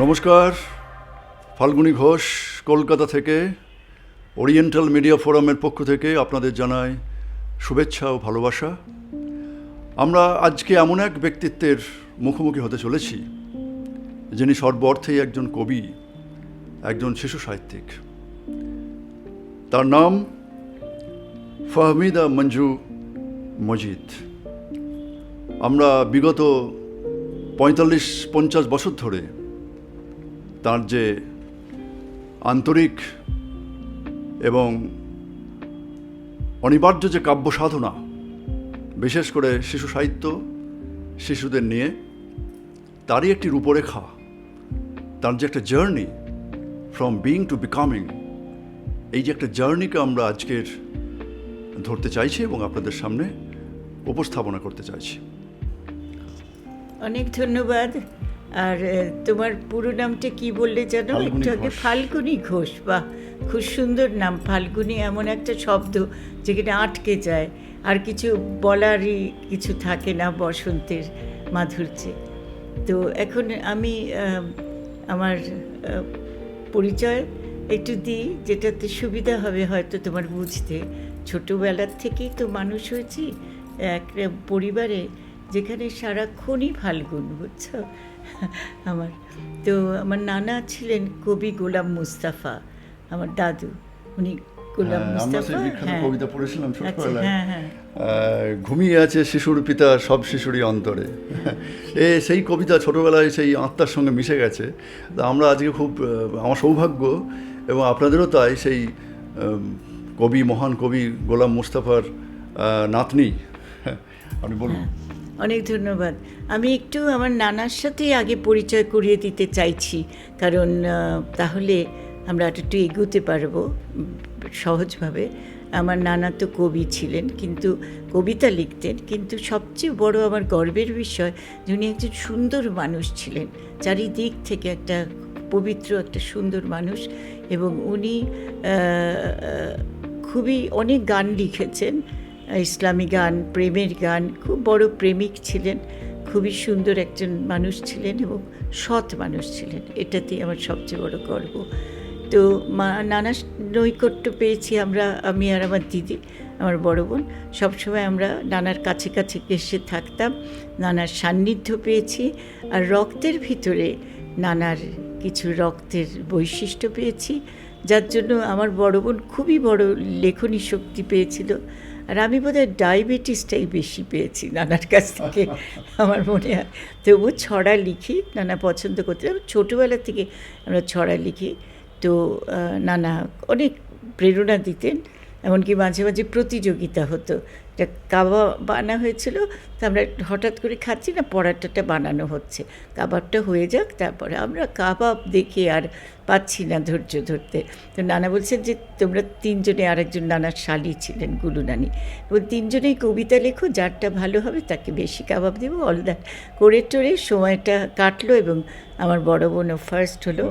নমস্কার, ফাল্গুনী ঘোষ কলকাতা থেকে oriental media ফোরামের পক্ষ থেকে আপনাদের জানাই শুভেচ্ছা ও ভালোবাসা। আমরা আজকে এমন এক ব্যক্তিত্বের মুখোমুখি হতে চলেছি যিনি সর্ব অর্থেই একজন কবি, একজন শিশু সাহিত্যিক। তার নাম ফাহমিদা মঞ্জু মজিদ। আমরা বিগত ৪৫-৫০ বছর ধরে তার যে আন্তরিক এবং অনিবার্য যে কাব্য সাধনা, বিশেষ করে শিশু সাহিত্য, শিশুদের নিয়ে তারই একটি রূপরেখা, তার যে একটা journey from being to becoming, এই যে একটা জার্নিকে আমরা আজকের ধরতে চাইছি এবং আপনাদের সামনে উপস্থাপনা করতে চাইছি। অনেক ধন্যবাদ। আর তোমার পুরো নামটা কি বললে জানো? একটু আগে ফাল্গুনী ঘোষ। বাহ, খুব সুন্দর নাম। ফাল্গুনী এমন একটা শব্দ যেখানে আটকে যায়, আর কিছু বলারই কিছু থাকে না বসন্তের মাধুর্যে। তো এখন আমি আমার পরিচয় একটু দিই, যেটাতে সুবিধা হবে হয়তো তোমার বুঝতে। ছোটোবেলার থেকেই তো মানুষ হয়েছি একটা পরিবারে যেখানে সারাক্ষণই ফাল্গুন, বুঝছো? আমার নানা ছিলেন কবি গোলাম মুস্তাফা, আমার দাদু, উনি গোলাম মুস্তাফা। কবিতা পড়েছিলাম ছোটবেলায়, ঘুমিয়ে আছে শিশুর পিতা সব শিশুরই অন্তরে। সেই কবিতা ছোটবেলায় সেই আত্মার সঙ্গে মিশে গেছে। তা আমরা আজকে খুব, আমার সৌভাগ্য এবং আপনাদেরও তাই, সেই কবি, মহান কবি গোলাম মুস্তাফার নাতনি। আপনি বলুন। অনেক ধন্যবাদ। আমি একটু আমার নানার সাথেই আগে পরিচয় করিয়ে দিতে চাইছি, কারণ তাহলে আমরা একটু এগোতে পারবো সহজভাবে। আমার নানা তো কবি ছিলেন, কিন্তু কবিতা লিখতেন, কিন্তু সবচেয়ে বড় আমার গর্বের বিষয় যে উনি একজন সুন্দর মানুষ ছিলেন, চারিদিক থেকে একটা পবিত্র, একটা সুন্দর মানুষ। এবং উনি খুবই অনেক গান লিখেছেন, ইসলামী গান, প্রেমের গান। খুব বড় প্রেমিক ছিলেন, খুবই সুন্দর একজন মানুষ ছিলেন এবং সৎ মানুষ ছিলেন। এটাতেই আমার সবচেয়ে বড় গর্ব। তো নানা নৈকট্য পেয়েছি আমরা, আমি আর আমার দিদি, আমার বড় বোন। সবসময় আমরা নানার কাছে কাছে এসে থাকতাম, নানার সান্নিধ্য পেয়েছি। আর রক্তের ভিতরে নানার কিছু রক্তের বৈশিষ্ট্য পেয়েছি, যার জন্য আমার বড় বোন খুবই বড় লেখনী শক্তি পেয়েছিল। আর আমি বোধহয় ডায়াবেটিসটাই বেশি পেয়েছি নানার কাছ থেকে, আমার মনে হয়। তবু ছড়া লিখি, নানা পছন্দ করতেন। ছোটোবেলা থেকে আমরা ছড়া লিখি। তো নানা অনেক প্রেরণা দিতেন, এমনকি মাঝে মাঝে প্রতিযোগিতা হতো। একটা কাবাব বানা হয়েছিল, তো আমরা হঠাৎ করে খাচ্ছি না, পরাটাটা বানানো হচ্ছে, কাবাবটা হয়ে যাক, তারপরে আমরা কাবাব দেখে আর পাচ্ছি না ধৈর্য ধরতে। তো নানা বলছেন যে তোমরা তিনজনে, আরেকজন নানার শালি ছিলেন গুলু নানি, এবং তিনজনেই কবিতা লেখো, যারটা ভালো হবে তাকে বেশি কাবাব দেবো। অলদা করে টোরে সময়টা কাটলো এবং আমার বড় বোনও ফার্স্ট হলো।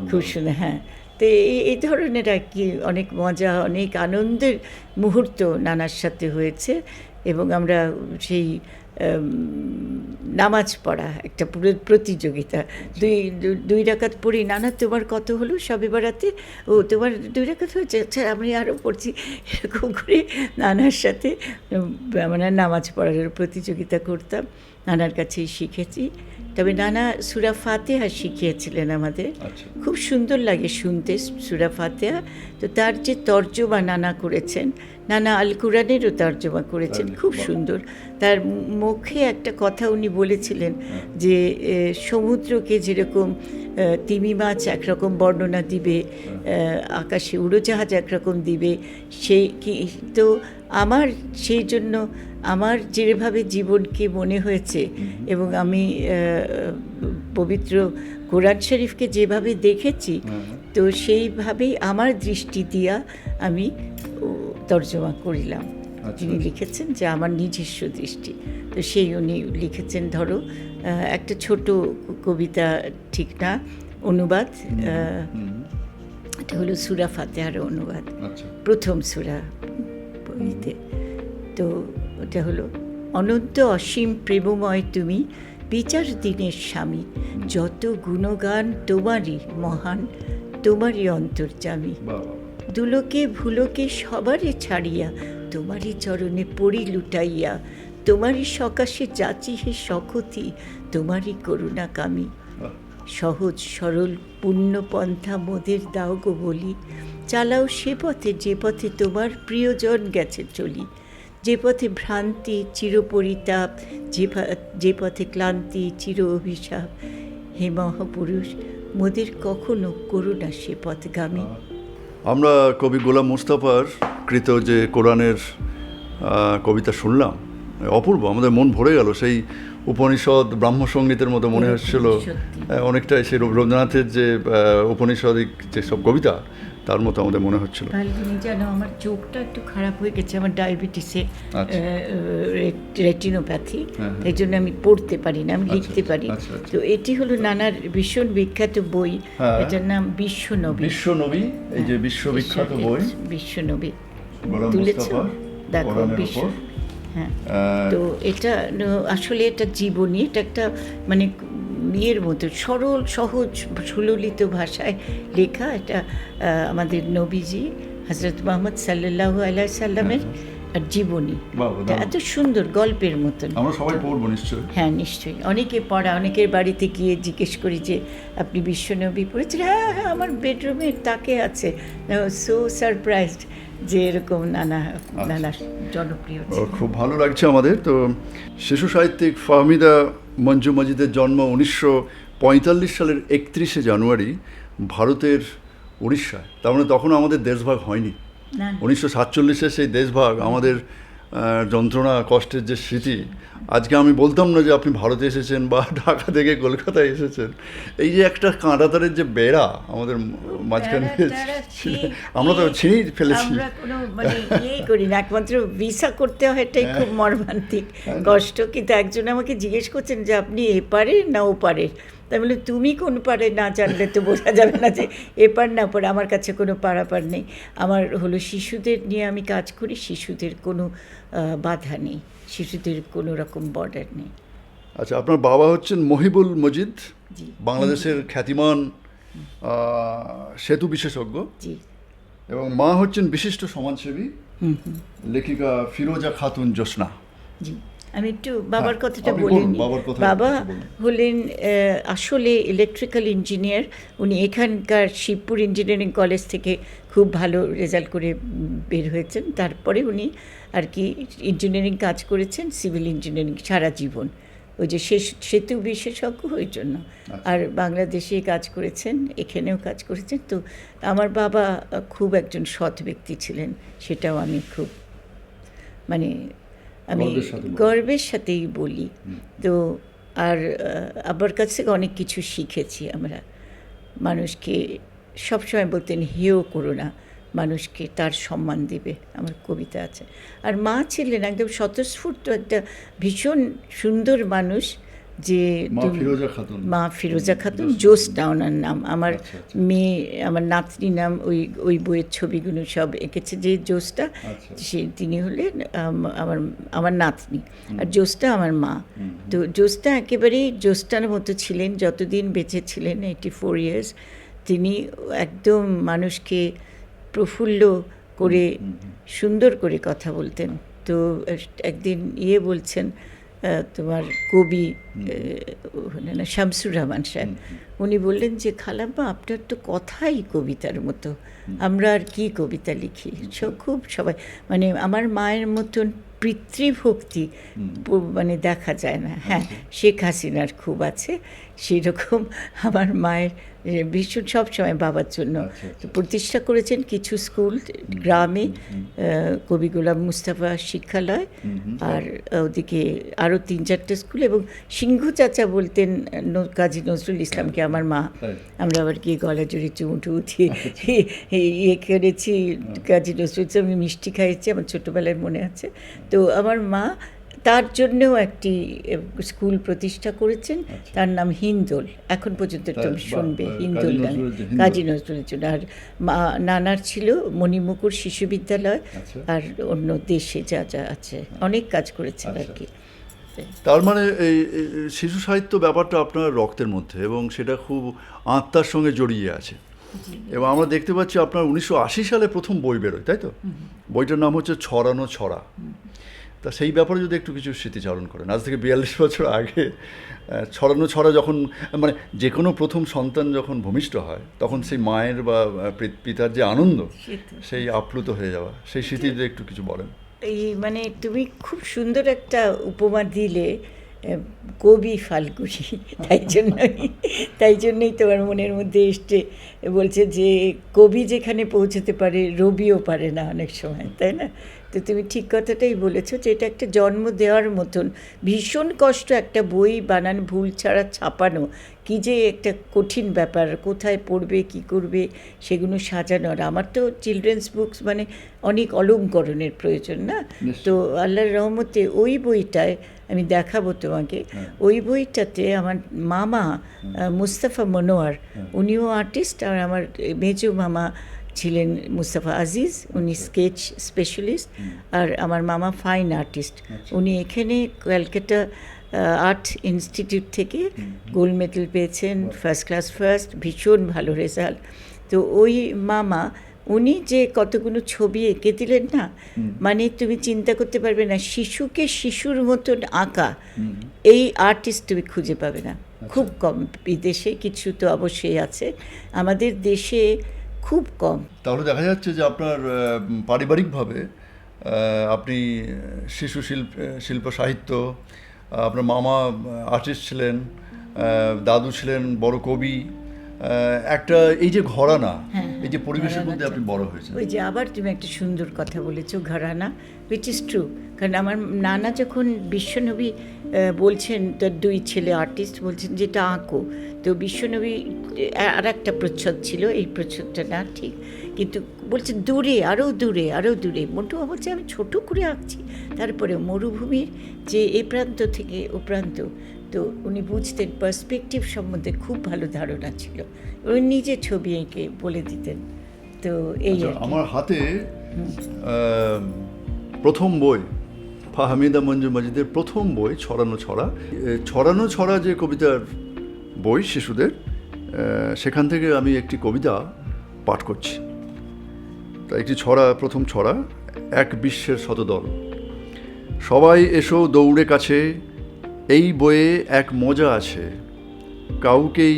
খুব সুন্দর। হ্যাঁ, তো এই ধরনের আর কি অনেক মজা, অনেক আনন্দের মুহূর্ত নানার সাথে হয়েছে। এবং আমরা সেই নামাজ পড়া একটা পুরো প্রতিযোগিতা, দুই রাকাত পড়ি। নানা তোমার কত হলো সবে বেড়াতে? ও তোমার 2 রাকাত হয়েছে, আচ্ছা আমি আরও পড়ছি। এরকম করে নানার সাথে আমরা নামাজ পড়ার প্রতিযোগিতা করতাম, নানার কাছেই শিখেছি। তবে নানা সূরা ফাতিহা শিখিয়েছিলেন আমাদের। খুব সুন্দর লাগে শুনতে সূরা ফাতিহা। তো তার যে তর্জমা নানা করেছেন, নানা আল কুরআনেরও তর্জমা করেছেন, খুব সুন্দর। তার মুখে একটা কথা উনি বলেছিলেন যে সমুদ্রকে যেরকম তিমি মাছ একরকম বর্ণনা দিবে, আকাশে উড়োজাহাজ একরকম দিবে, সেই কি তো আমার সেই জন্য আমার যেভাবে জীবনকে মনে হয়েছে এবং আমি পবিত্র কোরআন শরীফকে যেভাবে দেখেছি, তো সেইভাবেই আমার দৃষ্টি দিয়া আমি তর্জমা করিলাম। তিনি লিখেছেন যে আমার নিজস্ব দৃষ্টি, তো সেই উনি লিখেছেন। ধরো একটা ছোট কবিতা, ঠিক না, অনুবাদ, এটা হলো সূরা ফাতিহার অনুবাদ, প্রথম সূরা বইতে। তো ওটা হলো, অনন্ত অসীম প্রেমময় তুমি, বিচার দিনের স্বামী, যত গুণগান তোমারই মহান, তোমারই অন্তর্যামী। দুলোকে ভুলোকে সবারে ছাড়িয়া, তোমারই চরণে পড়ি লুটাইয়া, তোমারই সকাশে যাচি হে সখতি, তোমারই করুণা কামি। সহজ সরল পুণ্য পন্থা মোদের দাও গো বলি, চালাও সে পথে যে পথে তোমার প্রিয়জন গেছে চলি। যে পথে ভ্রান্তি চিরপরিতাপ, যে পথে ক্লান্তি চির অভিশাপ, হে মহাপুরুষ মোদের কখনো করুণা সে পথগামী। আমরা কবি গোলাম মুস্তাফার কৃত যে কোরআনের কবিতা শুনলাম, অপূর্ব, আমাদের মন ভরে গেল। সেই উপনিষদ ব্রাহ্মসঙ্গীতের মতো মনে হচ্ছিল, অনেকটাই সেই রবীন্দ্রনাথের যে উপনিষদিক যেসব কবিতা তার মতো আমাদের মনে হচ্ছিল। ফাল্গুনি, জানো আমার চোখটা একটু খারাপ হয়ে গেছে, আমার ডায়াবেটিসে রেটিনোপ্যাথি, এই জন্য আমি পড়তে পারি না, আমি লিখতে পারি। তো এটি হলো নানার ভীষণ বিখ্যাত বই, এটার নাম বিশ্বনবী। বিশ্বনবী, এই যে বিশ্ববিখ্যাত বই বিশ্বনবী তুলেছ, দেখো বিশ্ব। হ্যাঁ, তো এটা আসলে এটা জীবনী, এটা একটা মানে ইয়ের মতো সরল সহজ সুললিত ভাষায় লেখা। এটা আমাদের নবীজি হজরত মোহাম্মদ সাল্লাল্লাহু আলাইহি সাল্লামের জীবনী, এত সুন্দর গল্পের মতন। আমরা সবাই পড়বো নিশ্চয়ই। হ্যাঁ নিশ্চয়ই, অনেকে পড়া, অনেকের বাড়িতে গিয়ে জিজ্ঞেস করি যে আপনি বিশ্বনবী পড়েছেন? হ্যাঁ হ্যাঁ, আমার বেডরুমে তাকে আছে। সো সারপ্রাইজড যে এরকম নানা জনপ্রিয়। খুব ভালো লাগছে আমাদের। তো শিশু সাহিত্যিক ফাহমিদা মঞ্জু মজিদের জন্ম 1945 সালের 31শে জানুয়ারি ভারতের উড়িষ্যায়। তার মানে তখন আমাদের দেশভাগ হয়নি। 1947-এর সেই দেশভাগ, আমাদের যন্ত্রণা কষ্টের যে স্মৃতি, আজকে আমি বলতাম না যে আপনি ভারতে এসেছেন বা ঢাকা থেকে কলকাতায় এসেছেন। এই যে একটা কাঁটাতারের যে বেড়া আমাদের মাঝখানে, আমরা তো ছিঁড়েই ফেলেছি। আমরা কোনো মানে ইয়েই করি না, একমাত্র ভিসা করতে হয়, এটাই খুব মর্মান্তিক কষ্ট। কিন্তু একজন আমাকে জিজ্ঞেস করছেন যে আপনি এপারে না ওপারে। তাই বলে তুমি কোন পারে না জানলে তো বোঝা যাবে না যে এপার না ওপার। আমার কাছে কোনো পারাপার নেই। আমার হলো শিশুদের নিয়ে আমি কাজ করি, শিশুদের কোনো বাধা নেই, শিশুদের কোনো রকম বর্ডার নেই। আচ্ছা, আপনার বাবা হচ্ছেন মহিবুল মজিদ, বাংলাদেশের খ্যাতিমান সেতু বিশেষজ্ঞ, এবং মা হচ্ছেন বিশিষ্ট সমাজসেবী লেখিকা ফিরোজা খাতুন জোসনা। জি, আমি একটু বাবার কথাটা বলিনি। বাবা হলেন আসলে ইলেকট্রিক্যাল ইঞ্জিনিয়ার। উনি এখানকার শিবপুর ইঞ্জিনিয়ারিং কলেজ থেকে খুব ভালো রেজাল্ট করে বের হয়েছেন। তারপরে উনি আর কি ইঞ্জিনিয়ারিং কাজ করেছেন, সিভিল ইঞ্জিনিয়ারিং সারা জীবন, ওই যে সেতু বিশেষজ্ঞ ওই জন্য। আর বাংলাদেশে কাজ করেছেন, এখানেও কাজ করেছেন। তো আমার বাবা খুব একজন সৎ ব্যক্তি ছিলেন, সেটাও আমি খুব মানে আমি গর্বের সাথেই বলি। তো আর আবার কাছ থেকে অনেক কিছু শিখেছি আমরা। মানুষকে সবসময় বলতেন হেয় করো না, মানুষকে তার সম্মান দেবে, আমার কবিতা আছে। আর মা ছিলেন একদম স্বতঃস্ফূর্ত একটা ভীষণ সুন্দর মানুষ, যে মা ফিরোজা খাতুন জোসনা ওনার নাম। আমার মেয়ে, আমার নাতনি নাম ওই বইয়ের ছবিগুলো সব এঁকেছে যে জোসটা, সে তিনি হলেন আমার নাতনি, আর জোসটা আমার মা। তো জোসটা একেবারেই জোসটার মতো ছিলেন যতদিন বেঁচে ছিলেন, 84 ইয়ার্স। তিনি একদম মানুষকে প্রফুল্ল করে সুন্দর করে কথা বলতেন। তো একদিন বলছেন, তোমার কবি শামসুর রহমান সাহেব, উনি বললেন যে খালাম্মা আপনার তো কথাই কবিতার মতো, আমরা আর কি কবিতা লিখি। খুব সবাই মানে আমার মায়ের মতন পিতৃভক্তি মানে দেখা যায় না। হ্যাঁ, শেখ হাসিনার খুব আছে, সেরকম আমার মায়ের ভীষণ সবসময় বাবার জন্য প্রতিষ্ঠা করেছেন কিছু স্কুল গ্রামে, কবি গোলাম মুস্তাফা শিক্ষালয়, আর ওদিকে আরও 3-4টে স্কুল। এবং সিংহ চাচা বলতেন কাজী নজরুল ইসলামকে আমার মা। আমরা আবার গিয়ে গলা জড়িয়ে চুমুটু উঠিয়ে করেছি কাজী নজরুল ইসলাম, মিষ্টি খাইয়েছি, আমার ছোটোবেলায় মনে আছে। তো আমার মা তার জন্যও একটি স্কুল প্রতিষ্ঠা করেছেন, তার নাম হিন্দোল। এখন পর্যন্ত তুমি শুনবে হিন্দোল গান, কাজী নজরুলের জন্য। আর নানার ছিল মণিমুকুর শিশু বিদ্যালয়, আর অন্য দেশে যা যা আছে অনেক কাজ করেছেন আর কি। তার মানে এই শিশু সাহিত্য ব্যাপারটা আপনার রক্তের মধ্যে এবং সেটা খুব আত্মার সঙ্গে জড়িয়ে আছে। এবং আমরা দেখতে পাচ্ছি আপনার 1980 সালে প্রথম বই বেরোয়, তাই তো? বইটার নাম হচ্ছে ছড়ানো ছড়া। তা সেই ব্যাপারে যদি একটু কিছু স্মৃতিচারণ করেন, আজ থেকে 42 বছর আগে ছড়ানো ছড়া যখন, মানে যে কোনো প্রথম সন্তান যখন ভূমিষ্ঠ হয় তখন সেই মায়ের বা পিতার যে আনন্দ, সেই আপ্লুত হয়ে যাওয়া, সেই স্মৃতিতে একটু কিছু বলেন। এই মানে তুমি খুব সুন্দর একটা উপমা দিলে, কবি ফাল্গুনি, তাই জন্যই তোমার মনের মধ্যে এসছে, বলছে যে কবি যেখানে পৌঁছতে পারে রবিও পারে না অনেক সময়, তাই না? তো তুমি ঠিক কথাটাই বলেছো যে এটা একটা জন্ম দেওয়ার মতন ভীষণ কষ্ট, একটা বই বানান ভুল ছাড়া ছাপানো কি যে একটা কঠিন ব্যাপার, কোথায় পড়বে কি করবে সেগুলো সাজানোর। আমার তো চিলড্রেন্স বুকস মানে অনেক অলংকরণের প্রয়োজন না, তো আল্লাহর রহমতে ওই বইটায় আমি দেখাবো তোমাকে। ওই বইটাতে আমার মামা মুস্তাফা মনোয়ার, উনিও আর্টিস্ট, আর আমার মেজো মামা ছিলেন মুস্তাফা আজিজ, উনি স্কেচ স্পেশালিস্ট, আর আমার মামা ফাইন আর্টিস্ট। উনি এখানে ক্যালকাটা আর্ট ইনস্টিটিউট থেকে গোল্ড মেডেল পেয়েছেন, ফার্স্ট ক্লাস ফার্স্ট, ভীষণ ভালো রেজাল্ট। তো ওই মামা উনি যে কতগুলো ছবি এঁকে দিলেন না, মানে তুমি চিন্তা করতে পারবে না, শিশুকে শিশুর মতন আঁকা এই আর্টিস্ট তুমি খুঁজে পাবে না, খুব কম। বিদেশে কিছু তো অবশ্যই আছে, আমাদের দেশে খুব কম। তাহলে দেখা যাচ্ছে যে আপনার পারিবারিকভাবে আপনি শিশু শিল্প সাহিত্য, আপনার মামা আর্টিস্ট ছিলেন, দাদু ছিলেন বড় কবি, একটা এই যে ঘরানা, এই যে পরিবেশের মধ্যে আপনি বড় হয়েছেন। ওই যে আবার তুমি একটা সুন্দর কথা বলেছো, ঘরানা, উইচ ইজ ট্রু। কারণ আমার নানা যখন বিশ্বনবী বলছেন, তার দুই ছেলে আর্টিস্ট, বলছেন যেটা আঁকো, তো বিশ্বনবী আর একটা প্রচ্ছদ ছিল, এই প্রচ্ছদটা না ঠিক, কিন্তু বলছে দূরে, আরও দূরে, আরও দূরে। মোটু বলছে আমি ছোটো করে আঁকছি, তারপরে মরুভূমির যে এ প্রান্ত থেকে ও প্রান্ত, তো উনি বুঝতেন, পার্সপেক্টিভ সম্বন্ধে খুব ভালো ধারণা ছিল, উনি নিজে ছবি এঁকে বলে দিতেন। তো এই আমার হাতে প্রথম বই ফাহমিদা মঞ্জু মজিদের প্রথম বই ছড়ানো ছড়া। ছড়ানো ছড়া যে কবিতার বই শিশুদের, সেখান থেকে আমি একটি কবিতা পাঠ করছি। তা একটি ছড়া, প্রথম ছড়া, এক বিশ্বের শতদল। সবাই এসো দৌড়ে কাছে, এই বইয়ে এক মজা আছে, কাউকেই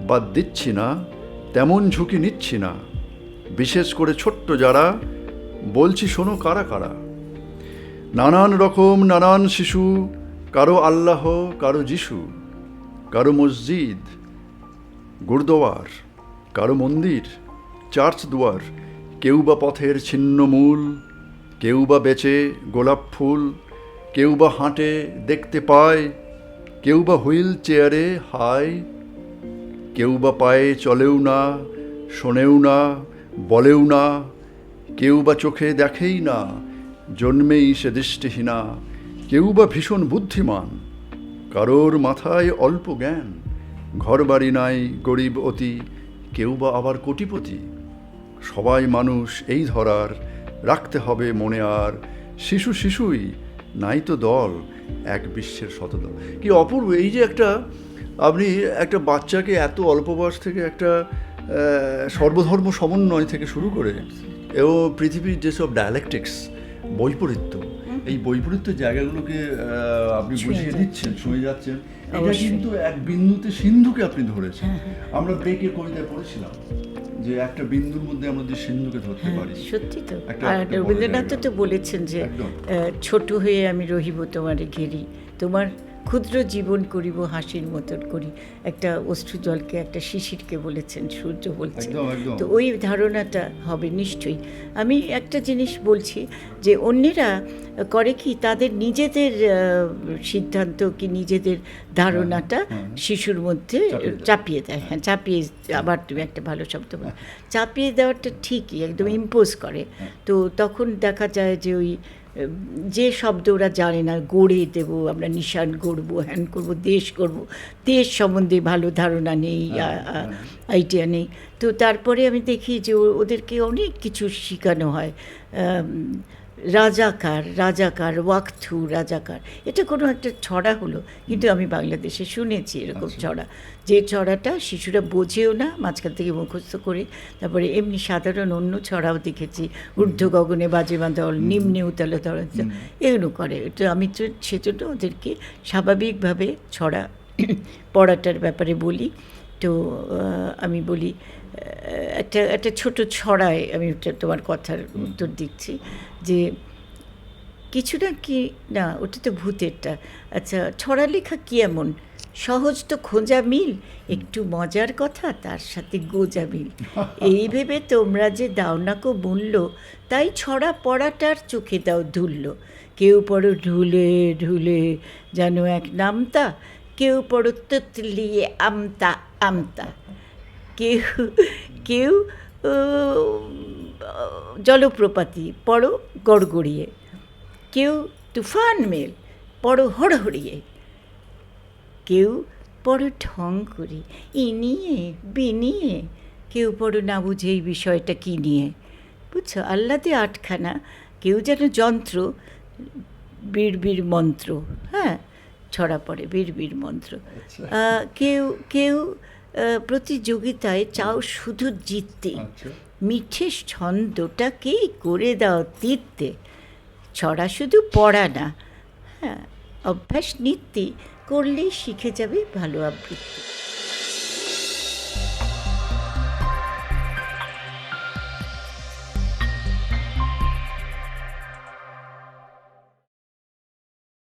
বাদ দিচ্ছি না, তেমন ঝুঁকি নিচ্ছি না, বিশেষ করে ছোট্ট যারা, বলছি শোনো কারা কারা। নানান রকম নানান শিশু, কারো আল্লাহ, কারো যিশু, কারো মসজিদ গুরুদুয়ার, কারো মন্দির চার্চ দুয়ার, কেউ বা পথের ছিন্নমূল, কেউ বা বেচে গোলাপ ফুল, কেউ বা হাঁটে দেখতে পায়, কেউ বা হুইল চেয়ারে হায়, কেউ বা পায়ে চলেও না, শোনেও না, বলেও না, কেউ বা চোখে দেখেই না, জন্মেই সে দৃষ্টিহীনা, কেউ বা ভীষণ বুদ্ধিমান, কারোর মাথায় অল্প জ্ঞান, ঘরবাড়ি নাই গরিব অতি, কেউ বা আবার কোটিপতি। সবাই মানুষ এই ধরার, রাখতে হবে মনে আর, শিশু শিশুই নাই তো দল, এক বিশ্বের শতদল। কি অপূর্ব! এই যে একটা, আপনি একটা বাচ্চাকে এত অল্প বয়স থেকে একটা সর্বধর্ম সমন্বয় থেকে শুরু করে, এবং পৃথিবীর যেসব ডায়ালেকটিক্স, বৈপরীত্য, এই বৈপরীত্যের জায়গাগুলোকে আপনি বুঝিয়ে দিচ্ছেন, ছুঁয়ে যাচ্ছেন। এটা কিন্তু এক বিন্দুতে সিন্ধুকে আপনি ধরেছেন। আমরা ব্রেকের কবিতায় পড়েছিলাম যে একটা বিন্দুর মধ্যে আমরা যদি সিন্ধুকে ধরতে পারি, সত্যি তো। আর রবীন্দ্রনাথ তো বলেছেন যে ছোট হয়ে আমি রহিব তোমারে ঘেরি, তোমার ক্ষুদ্র জীবন করিব হাসির মতন করি। একটা অশ্রু জলকে, একটা শিশিরকে বলেছেন, সূর্য বলছে। তো ওই ধারণাটা হবে নিশ্চয়ই। আমি একটা জিনিস বলছি যে অন্যেরা করে কি, তাদের নিজেদের সিদ্ধান্ত কি নিজেদের ধারণাটা শিশুর মধ্যে চাপিয়ে দেয়। হ্যাঁ, চাপিয়ে, আবার তুমি একটা ভালো শব্দ বলো, চাপিয়ে দেওয়াটা ঠিকই, একদম ইম্পোজ করে। তো তখন দেখা যায় যে ওই যে শব্দ ওরা জানে না, গড়ে দেবো আমরা, নিশান গড়বো, হ্যান করবো, দেশ করবো, দেশ সম্বন্ধে ভালো ধারণা নেই, আইডিয়া নেই। তো তারপরে আমি দেখি যে ওদেরকে অনেক কিছু শেখানো হয়, রাজাকার রাজাকার ওয়াকথু রাজাকার, এটা কোনো একটা ছড়া হলো, কিন্তু আমি বাংলাদেশে শুনেছি এরকম ছড়া, যে ছড়াটা শিশুরা বোঝেও না, মাঝখান থেকে মুখস্থ করে। তারপরে এমনি সাধারণ অন্য ছড়াও দেখেছি, ঊর্ধ্ব গগনে বাজে মাদল, নিম্নে উতলে দল, এগুলো করে। তো আমি তো সেজন্য ওদেরকে স্বাভাবিকভাবে ছড়া পড়াটার ব্যাপারে বলি। তো আমি বলি একটা একটা ছোট ছড়ায় আমি তোমার কথার উত্তর দিচ্ছি, যে কিছু না কি না, ওটা তো ভূতেরটা। আচ্ছা, ছড়া লেখা কি এমন সহজ তো খোঁজা মিল, একটু মজার কথা তার সাথে গোজা মিল, এই ভেবে তোমরা যে দাও না কো মূল্য, তাই ছড়া পড়াটার চোখে দাও ধুল্য। কেউ পড়ো ঢুলে ঢুলে যেন এক নামতা, কেউ পড়ো তুতলিয়ে আমতা আমতা, কেউ কেউ জলপ্রপাতি পড়ো গড়গড়িয়ে, কেউ তুফান মেল পড়ো হড়হড়িয়ে, কেউ পড়ো ঢং করে ইনিয়ে বিনিয়ে, কেউ পড়ো না বুঝে এই বিষয়টা কী নিয়ে। বুঝছো, আহ্লাদে আটখানা, কেউ যেন যন্ত্র, বীর মন্ত্র, হ্যাঁ ছড়া পড়ে বীর মন্ত্র। কেউ কেউ প্রতিযোগিতায় চাও শুধু জিততে, মিঠে ছন্দটাকেই করে দাও তীর্থে। ছড়া শুধু পড়া না, হ্যাঁ অভ্যাস নিত্যি করলেই শিখে যাবে ভালো আবৃত্তি।